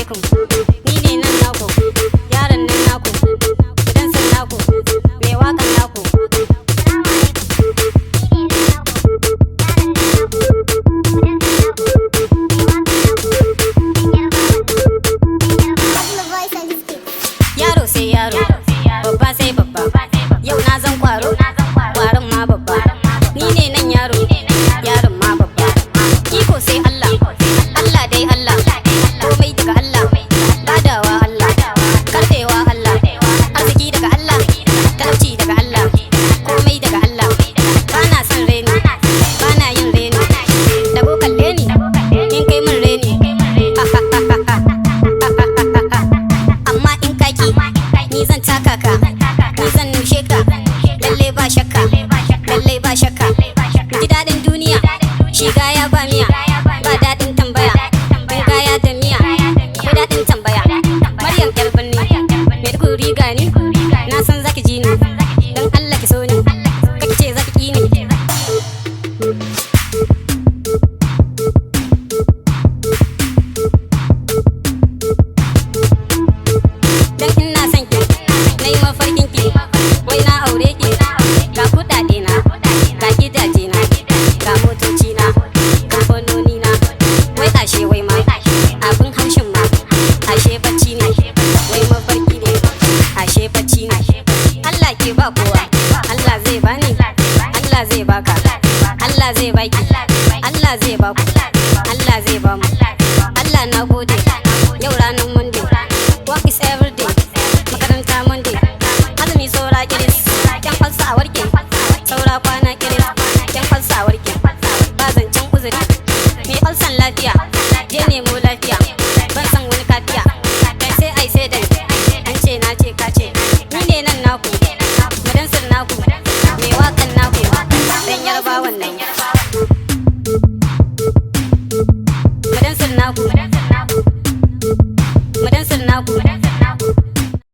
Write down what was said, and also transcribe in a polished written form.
alaikum. Ni ne nan naku, yaron nan naku, gidan sun naku, mai waƙan naku. Yaro sai yaro, babba sai babba. Yau na zan kwaro, kwaron ma babba. Ni ne nan yaro, yaron ma babba. Iko sai Allah, Allah dai Allah. Komai daga Allah, badawa Allah, karfewa Allah. Arziki daga Allah, talauci daga Allah. Komai daga Allah. Bana son reni, bana yin reni. Dago kalle ni, in kai min reni. Amma in kaki, ni zan taka ka, ni zan nushe ka. Lalle ba shakka, lalle ba shakka. Ji daɗin duniya, shi gaya ba miya, ba daɗin tambaya. In gaya da miya, akwai daɗin tambaya. Maryam yar birni, mai duku riga ni, na san zaki ji ni. Dan Allah ki so ni, kake ce zaki ki ni. Dan ina son ki, na yi mafarkin ki, wai na aure ki. Ga kuɗaɗe na, ga gidaje na, ga motoci na, kamfanoni na. Wai ashe wai ma, abin haushin ma, ashe bacci ne. Wai mafarki ne, ashe bacci ne. Allah ke ba kowa, Allah zai bani, Allah zai baka, Allah zai baki, Allah zai baku, Allah zai bamu. Allah na gode, yau ranar Monday, work is every day, makaranta Monday, azumi saura kiris, kyan falsa a warke, saura kwana kiris, kyan falsa a warke, ba zancen uzuri, mai falsan lafiya, je nemo lafiya, ban san wani kafiya, kai sai ai sai dai, an ce na ce ka ce, ni ne nan naku, madansir naku, mai waƙan naku, dan yarbawan nan, madansir naku.